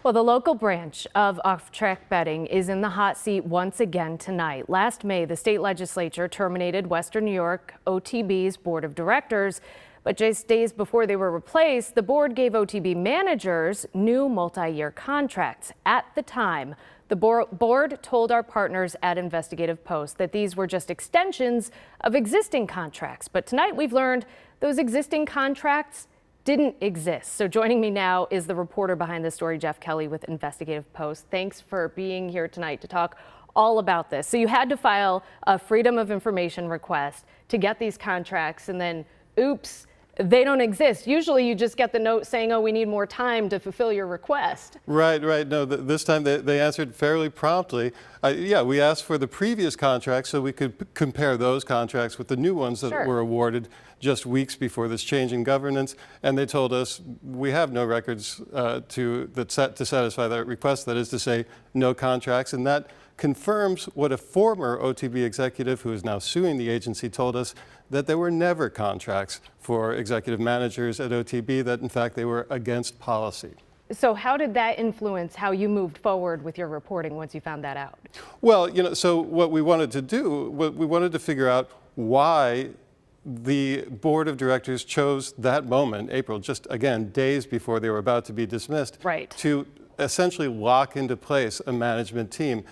Well, the local branch of off-track betting is in the hot seat once again tonight. Last May, the state legislature terminated Western New York OTB's board of directors, but just days before they were replaced, the board gave OTB managers new multi-year contracts. At the time, the board told our partners at Investigative Post that these were just extensions of existing contracts. But tonight we've learned those existing contracts didn't exist. So joining me now is the reporter behind the story, Jeff Kelly with Investigative Post. Thanks for being here tonight to talk all about this. So you had to file a Freedom of Information request to get these contracts, and then oops, they don't exist. Usually you just get the note saying, oh, we need more time to fulfill your request. Right. No, this time they answered fairly promptly. Yeah, we asked for the previous contracts so we could compare those contracts with the new ones that were awarded just weeks before this change in governance. And they told us we have no records to satisfy that request. That is to say, no contracts. And that confirms what a former OTB executive who is now suing the agency told us, that there were never contracts for executive managers at OTB, that in fact they were against policy. So how did that influence how you moved forward with your reporting once you found that out? Well, so what we wanted to do, we wanted to figure out why the board of directors chose that moment, April, just again, days before they were about to be dismissed, to essentially lock into place a management team.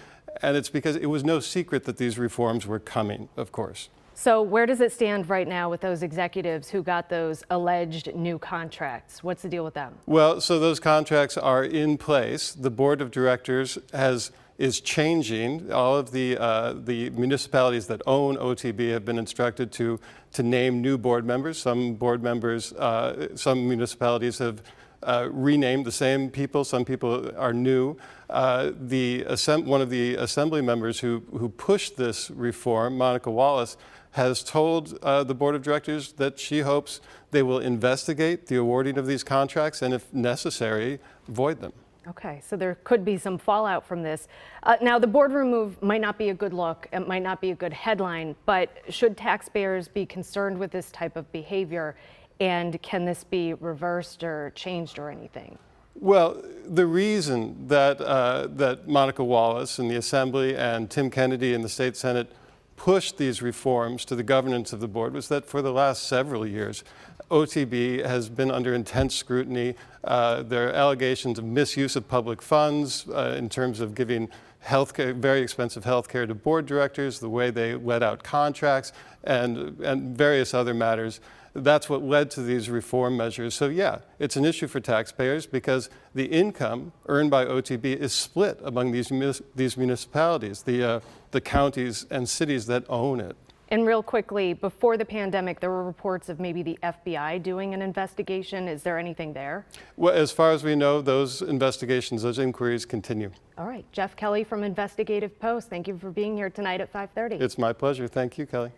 And it's because it was no secret that these reforms were coming, of course. So where does it stand right now with those executives who got those alleged new contracts? What's the deal with them? Well, so those contracts are in place. The board of directors is changing. All of the municipalities that own OTB have been instructed to name new board members. Some board members, some municipalities have renamed the same people. Some people are new. One of the assembly members who pushed this reform, Monica Wallace, has told the board of directors that she hopes they will investigate the awarding of these contracts and, if necessary, void them. Okay, so there could be some fallout from this. Now, the boardroom move might not be a good look, it might not be a good headline, but should taxpayers be concerned with this type of behavior? And can this be reversed or changed or anything? Well, the reason that Monica Wallace in the Assembly and Tim Kennedy in the State Senate pushed these reforms to the governance of the board was that for the last several years, OTB has been under intense scrutiny. There are allegations of misuse of public funds in terms of giving healthcare, very expensive health care to board directors, the way they let out contracts, and various other matters. That's what led to these reform measures. So yeah, it's an issue for taxpayers because the income earned by OTB is split among these municipalities, the counties and cities that own it. And real quickly, before the pandemic, there were reports of maybe the FBI doing an investigation. Is there anything there? Well, as far as we know, those investigations, those inquiries continue. All right. Jeff Kelly from Investigative Post, thank you for being here tonight at 5:30. It's my pleasure. Thank you, Kelly.